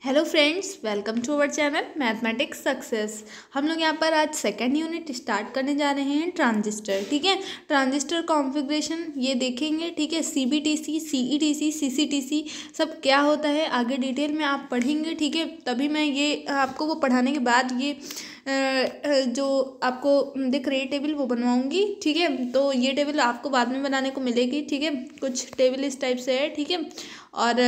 Hello friends, welcome to our channel mathematics success. हम लोग यहाँ पर आज सेकंड यूनिट स्टार्ट करने जा रहे हैं ट्रांजिस्टर। ठीक है, ट्रांजिस्टर कॉन्फ़िगरेशन ये देखेंगे। ठीक है, सीबीटीसी, सीईटीसी, सीसीटीसी सब क्या होता है आगे डिटेल में आप पढ़ेंगे। ठीक है, तभी मैं ये आपको वो पढ़ाने के बाद ये जो आपको दिख रही टेबल वो बनवाऊंगी। ठीक है, तो ये टेबल आपको बाद में बनाने को मिलेगी। ठीक है, कुछ टेबल इस टाइप से है। ठीक है, और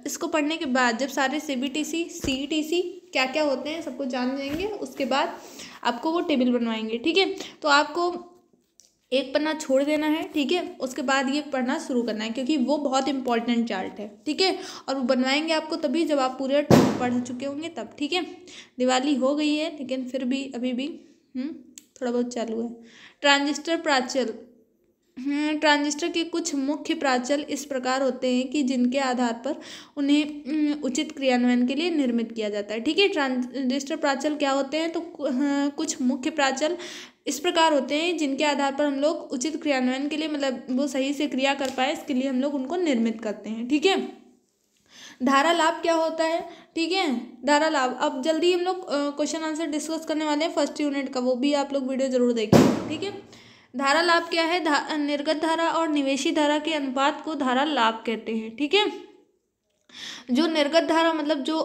इसको पढ़ने के बाद जब सारे सीबीटीसी, सीईटीसी क्या क्या होते हैं सबको जान जाएंगे, उसके बाद आपको वो टेबल बनवाएंगे। ठीक है, तो आपको एक पन्ना छोड़ देना है। ठीक है, उसके बाद ये पढ़ना शुरू करना है क्योंकि वो बहुत इंपॉर्टेंट चार्ट है। ठीक है, और वो बनवाएंगे आपको तभी जब आप पूरे पढ़ चुके होंगे तब। ठीक है, दिवाली हो गई है लेकिन फिर भी अभी भी थोड़ा बहुत चालू है। ट्रांजिस्टर प्राचल। ट्रांजिस्टर के कुछ मुख्य प्राचल इस प्रकार होते हैं कि जिनके आधार पर उन्हें उचित क्रियान्वयन के लिए निर्मित किया जाता है। ठीक है, ट्रांजिस्टर प्राचल क्या होते हैं, तो कुछ मुख्य प्राचल इस प्रकार होते हैं जिनके आधार पर हम लोग उचित क्रियान्वयन के लिए, मतलब वो सही से क्रिया कर पाए, इसके लिए हम लोग उनको निर्मित करते हैं। ठीक है, धारा लाभ क्या होता है। ठीक है, धारा लाभ अब जल्दी हम लोग क्वेश्चन आंसर डिस्कस करने वाले हैं फर्स्ट यूनिट का, वो भी आप लोग वीडियो जरूर देखें। ठीक है, धारा लाभ क्या है, निर्गत धारा और निवेशी धारा के अनुपात को धारा लाभ कहते हैं। ठीक है, जो निर्गत धारा मतलब जो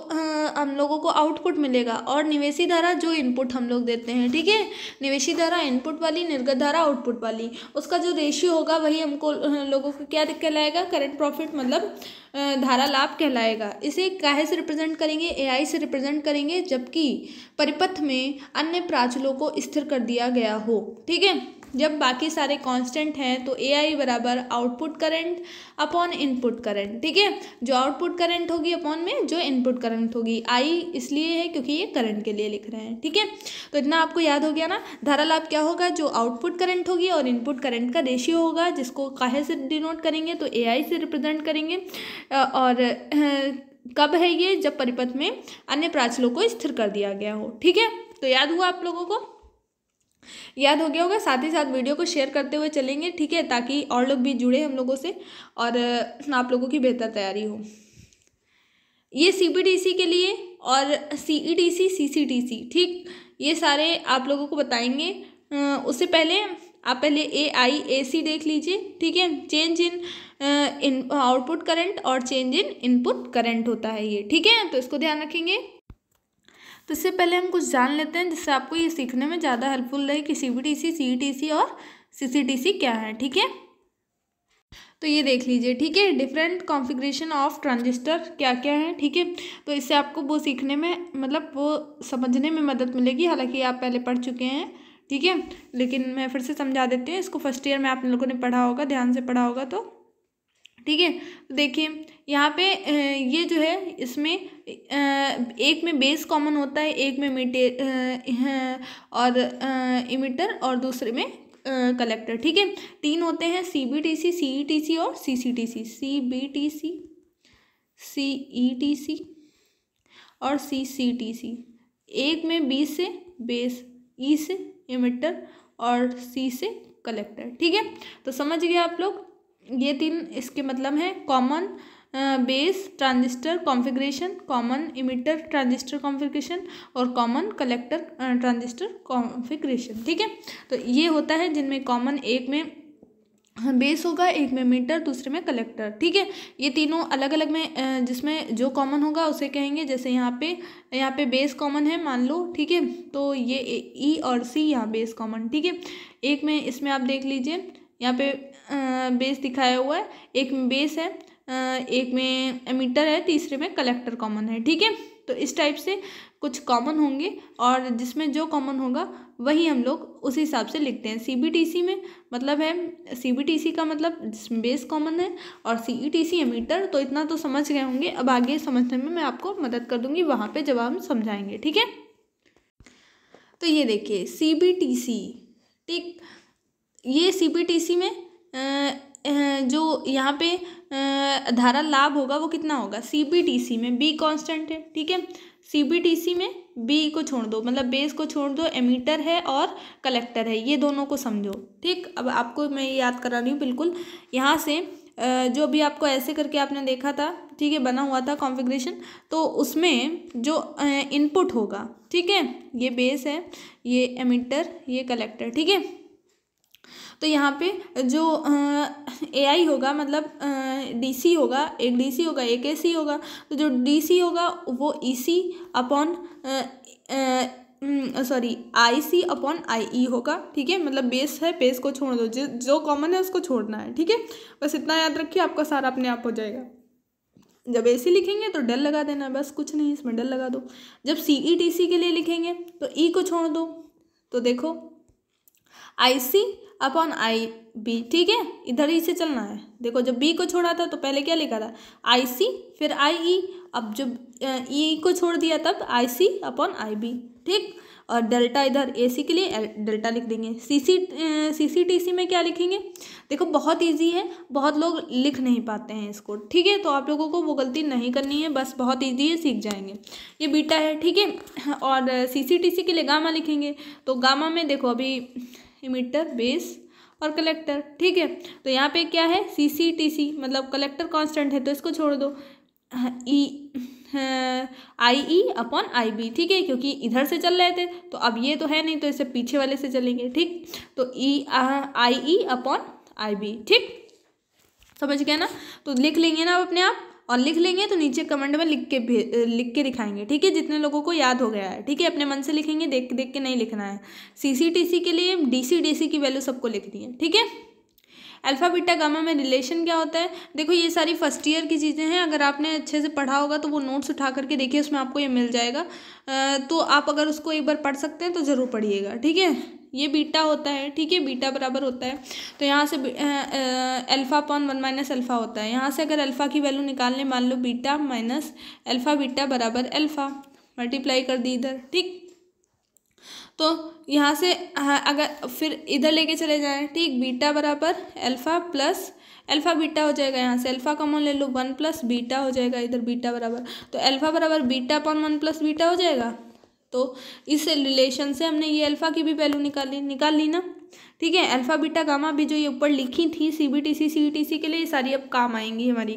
हम लोगों को आउटपुट मिलेगा, और निवेशी धारा जो इनपुट हम लोग देते हैं। ठीक है, निवेशी धारा इनपुट वाली, निर्गत धारा आउटपुट वाली, उसका जो रेशियो होगा वही हमको लोगों को क्या कहलाएगा, करंट प्रॉफिट मतलब धारा लाभ कहलाएगा। इसे काहे से रिप्रेजेंट करेंगे, एआई से रिप्रेजेंट करेंगे, जबकि परिपथ में अन्य प्राचलों को स्थिर कर दिया गया हो। ठीक है, जब बाकी सारे कांस्टेंट हैं तो ए आई बराबर output current upon input current. ठीक है, जो आउटपुट करंट होगी अपॉन में जो इनपुट करंट होगी, आई इसलिए है क्योंकि ये करंट के लिए लिख रहे हैं। ठीक है, तो इतना आपको याद हो गया ना। धारा लाभ क्या होगा, जो आउटपुट करंट होगी और इनपुट करंट का रेशियो होगा, जिसको काहे से डिनोट करेंगे, तो ए आई से रिप्रेजेंट करेंगे। और कब है ये, जब परिपथ में अन्य प्राचलों को स्थिर कर दिया गया हो। ठीक है, तो याद हुआ आप लोगों को, याद हो गया होगा। साथ ही साथ वीडियो को शेयर करते हुए चलेंगे। ठीक है, ताकि और लोग भी जुड़े हम लोगों से और आप लोगों की बेहतर तैयारी हो। ये सीबीटीसी के लिए और सीईटीसी, सीसीटीसी, ठीक, ये सारे आप लोगों को बताएंगे। उससे पहले आप पहले AIAC देख लीजिए। ठीक है, चेंज इन आउटपुट करंट और चेंज इन इनपुट करंट होता है ये। ठीक है, तो इसको ध्यान रखेंगे। तो इससे पहले हम कुछ जान लेते हैं जिससे आपको ये सीखने में ज़्यादा हेल्पफुल रहे कि सीबीटीसी, सीईटीसी और सीसीटीसी क्या है। ठीक है, तो ये देख लीजिए। ठीक है, डिफरेंट कॉन्फ़िगरेशन ऑफ ट्रांजिस्टर क्या क्या है। ठीक है, तो इससे आपको वो सीखने में, मतलब वो समझने में मदद मिलेगी। हालांकि आप पहले पढ़ चुके हैं। ठीक है, लेकिन मैं फिर से समझा देती हूँ इसको। फर्स्ट ईयर में आप लोगों ने पढ़ा होगा, ध्यान से पढ़ा होगा तो। ठीक है, तो देखिए यहाँ पे ये जो है इसमें एक में बेस कॉमन होता है, एक में और इमिटर और दूसरे में कलेक्टर। ठीक है, तीन होते हैं, सीबीटीसी, सीईटीसी और सीसीटीसी। सीबीटीसी, सीईटीसी और सीसीटीसी। एक में बी से बेस, ई से इमिटर और सी से कलेक्टर। ठीक है, तो समझ गए आप लोग। ये तीन इसके मतलब हैं, common base transistor configuration, common emitter transistor configuration और कॉमन कलेक्टर ट्रांजिस्टर कॉन्फ़िगरेशन। ठीक है, तो ये होता है जिनमें कॉमन एक में बेस होगा, एक में मीटर, दूसरे में कलेक्टर। ठीक है, ये तीनों अलग अलग में जिसमें जो कॉमन होगा उसे कहेंगे। जैसे यहाँ पे बेस कॉमन है मान लो। ठीक है, तो ये ई और सी यहाँ बेस कॉमन। ठीक है, एक में इसमें आप देख लीजिए यहाँ पे बेस दिखाया हुआ है, एक में बेस है, एक में एमीटर है, तीसरे में कलेक्टर कॉमन है। ठीक है, तो इस टाइप से कुछ कॉमन होंगे और जिसमें जो कॉमन होगा वही हम लोग उस हिसाब से लिखते हैं। सीबीटीसी में मतलब है, सीबीटीसी का मतलब जिसमें बेस कॉमन है, और सीईटीसी एमीटर। तो इतना तो समझ गए होंगे। अब आगे समझने में मैं आपको मदद कर दूंगी वहाँ पे जब हम समझाएंगे। ठीक है, तो ये देखिए सीबीटीसी। ठीक, ये सीबीटीसी में जो यहाँ पे धारा लाभ होगा वो कितना होगा, सीबीटीसी में बी कांस्टेंट है। ठीक है, सीबीटीसी में बी को छोड़ दो, मतलब बेस को छोड़ दो, एमीटर है और कलेक्टर है, ये दोनों को समझो। ठीक, अब आपको मैं ये याद करा रही हूँ बिल्कुल। यहाँ से जो अभी आपको ऐसे करके आपने देखा था, ठीक है, बना हुआ था कॉन्फ़िगरेशन, तो उसमें जो इनपुट होगा, ठीक है, ये बेस है, ये एमिटर, ये कलेक्टर, ठीक है। तो यहाँ पे जो एआई होगा मतलब डीसी होगा, एक डीसी होगा एक एसी होगा, तो जो डीसी होगा वो EC upon IC upon IE होगा, ठीक है। मतलब बेस है, बेस को छोड़ दो, जो कॉमन है उसको छोड़ना है, ठीक है। बस इतना याद रखिए, आपका सारा अपने आप हो जाएगा। जब एसी लिखेंगे तो डेल लगा देना, बस कुछ नहीं, इसमें डेल लगा दो। जब सीईटीसी के लिए लिखेंगे तो ई को छोड़ दो, तो देखो आईसी अपॉन आई बी, ठीक है, इधर ही से चलना है। देखो जब बी को छोड़ा था तो पहले क्या लिखा था, आईसी फिर आई, अब जब ई को छोड़ दिया तब आईसी अपॉन आई बी, ठीक। और डेल्टा इधर एसी के लिए डेल्टा लिख देंगे। सीसीटीसी में क्या लिखेंगे, देखो बहुत इजी है, बहुत लोग लिख नहीं पाते हैं इसको, ठीक है। तो आप लोगों को वो गलती नहीं करनी है, बस बहुत इजी है, सीख जाएंगे। ये बीटा है, ठीक है। और सीसीटीसी के लिए गामा लिखेंगे, तो गामा में देखो अभी इमिटर, बेस और कलेक्टर, ठीक है। तो यहाँ पे क्या है, सीसीटीसी मतलब कलेक्टर कांस्टेंट है तो इसको छोड़ दो, आई ई अपॉन आई बी, ठीक है, क्योंकि इधर से चल रहे थे, तो अब ये तो है नहीं तो इससे पीछे वाले से चलेंगे, ठीक। तो आई ई अपॉन आई बी, ठीक, समझ गया ना। तो लिख लेंगे ना अपने आप, और लिख लेंगे तो नीचे कमेंट में लिख के दिखाएंगे, ठीक है, जितने लोगों को याद हो गया है, ठीक है। अपने मन से लिखेंगे, देख देख के नहीं लिखना है। सीसीटीसी के लिए डीसी की वैल्यू सबको लिखनी है, ठीक है। अल्फा बीटा गामा में रिलेशन क्या होता है, देखो ये सारी फर्स्ट ईयर की चीज़ें हैं, अगर आपने अच्छे से पढ़ा होगा तो वो नोट्स उठा करके देखिए, उसमें आपको ये मिल जाएगा। तो आप अगर उसको एक बार पढ़ सकते हैं तो ज़रूर पढ़िएगा, ठीक है। ये बीटा होता है, ठीक है, बीटा बराबर होता है, तो यहाँ से अल्फा अपॉन 1 माइनस अल्फा होता है। यहाँ से अगर अल्फा की वैल्यू निकालने, मान low beta minus alpha beta बराबर अल्फा, मल्टीप्लाई कर दी इधर, ठीक। तो यहाँ से अगर फिर इधर लेके चले जाएं, ठीक, बीटा बराबर अल्फा प्लस अल्फा बीटा हो जाएगा, यहाँ से अल्फा कॉमन ले लो, 1 प्लस बीटा हो जाएगा, इधर बीटा बराबर, तो अल्फा बराबर बीटा अपॉन 1 प्लस बीटा हो जाएगा। तो इस रिलेशन से हमने ये अल्फा की भी वैल्यू निकाल ली ना, ठीक है। अल्फा बीटा गामा भी जो ये ऊपर लिखी थी सीबीटीसी सीईटीसी के लिए, ये सारी अब काम आएंगी हमारी,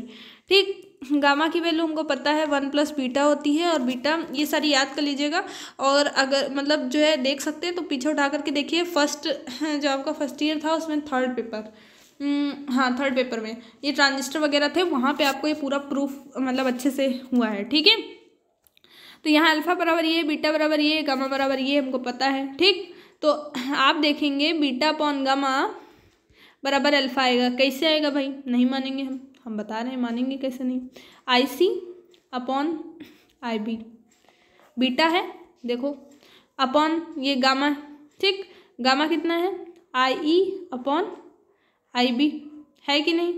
ठीक। गामा की वैल्यू हमको पता है 1 प्लस बीटा होती है, और बीटा ये सारी याद कर लीजिएगा। और अगर मतलब जो है देख सकते हैं तो पीछे उठा करके देखिए, फर्स्ट जो आपका फर्स्ट ईयर था उसमें थर्ड पेपर में ये ट्रांजिस्टर वगैरह थे, वहाँ पे आपको ये पूरा प्रूफ मतलब अच्छे से हुआ है, ठीक है। तो यहाँ अल्फा बराबर ये, बीटा बराबर ये, गामा बराबर ये हमको पता है, ठीक। तो आप देखेंगे बीटा अपॉन गामा बराबर अल्फा आएगा, कैसे आएगा भाई, नहीं मानेंगे हम बता रहे हैं, मानेंगे कैसे नहीं। आई सी अपॉन आई बी, बीटा है देखो, अपॉन ये गामा, ठीक, गामा कितना है, आई ई अपॉन आई बी, है कि नहीं।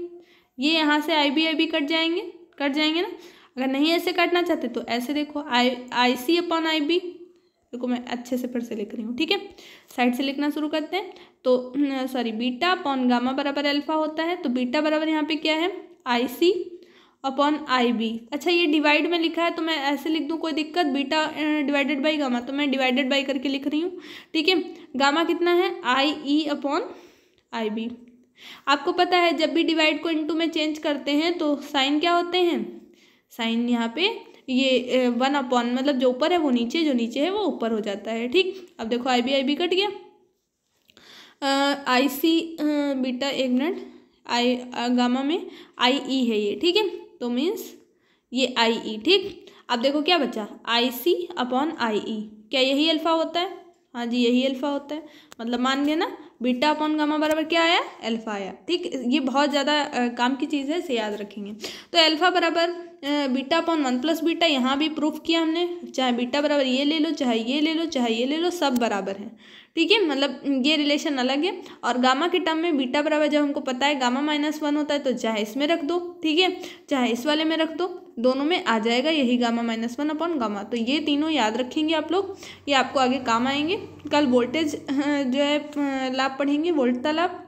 ये यहाँ से आई बी कट जाएंगे ना। अगर नहीं ऐसे काटना चाहते तो ऐसे देखो, आई सी अपॉन आई बी, देखो मैं अच्छे से फिर से लिख रही हूँ, ठीक है, साइड से लिखना शुरू करते हैं। तो बीटा अपॉन गामा बराबर अल्फा होता है, तो बीटा बराबर यहाँ पे क्या है, आई सी अपॉन आई बी। अच्छा ये डिवाइड में लिखा है तो मैं ऐसे लिख दूँ, कोई दिक्कत, बीटा डिवाइडेड बाई गामा, तो मैं डिवाइडेड बाई करके लिख रही हूँ, ठीक है। गामा कितना है, आई ई अपॉन आई बी। आपको पता है जब भी डिवाइड को इनटू में चेंज करते हैं तो साइन क्या होते हैं, साइन यहाँ पे ये 1 अपॉन मतलब जो ऊपर है वो नीचे, जो नीचे है वो ऊपर हो जाता है, ठीक। अब देखो आई बी कट गया, आई सी बीटा, एक मिनट, आई गामा में आई ई है ये, ठीक है, तो मीन्स ये आई ई, ठीक। अब देखो क्या बचा, आई सी अपॉन आई ई, क्या यही अल्फा होता है, हाँ जी यही अल्फा होता है, मतलब मान गए ना, बीटा अपॉन गामा बराबर क्या आया, अल्फा आया, ठीक। ये बहुत ज़्यादा काम की चीज़ है, इसे याद रखेंगे। तो अल्फा बराबर बीटा अपॉन 1 प्लस बीटा, यहाँ भी प्रूफ किया हमने, चाहे बीटा बराबर ये ले लो, चाहे ये ले लो, चाहे ये ले लो, सब बराबर है, ठीक है, मतलब ये रिलेशन अलग है। और गामा के टर्म में बीटा बराबर जब हमको पता है गामा -1 होता है, तो चाहे इसमें रख दो, ठीक है, चाहे इस वाले में रख दो, दोनों में आ जाएगा यही गामा -1 अपॉन गामा। तो ये तीनों याद रखेंगे आप लोग, ये आपको आगे काम आएंगे। कल वोल्टेज जो है लाभ पढ़ेंगे, वोल्टता लाभ।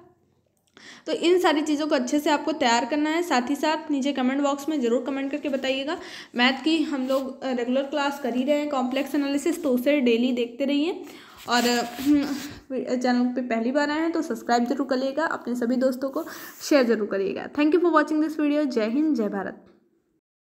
तो इन सारी चीज़ों को अच्छे से आपको तैयार करना है। साथ ही साथ नीचे कमेंट बॉक्स में ज़रूर कमेंट करके बताइएगा। मैथ की हम लोग रेगुलर क्लास कर ही रहे हैं, कॉम्प्लेक्स एनालिसिस, तो उसे डेली देखते रहिए। और चैनल पे पहली बार आए हैं तो सब्सक्राइब जरूर करिएगा, अपने सभी दोस्तों को शेयर जरूर करिएगा। Thank you for watching this video. जय हिंद, जय भारत।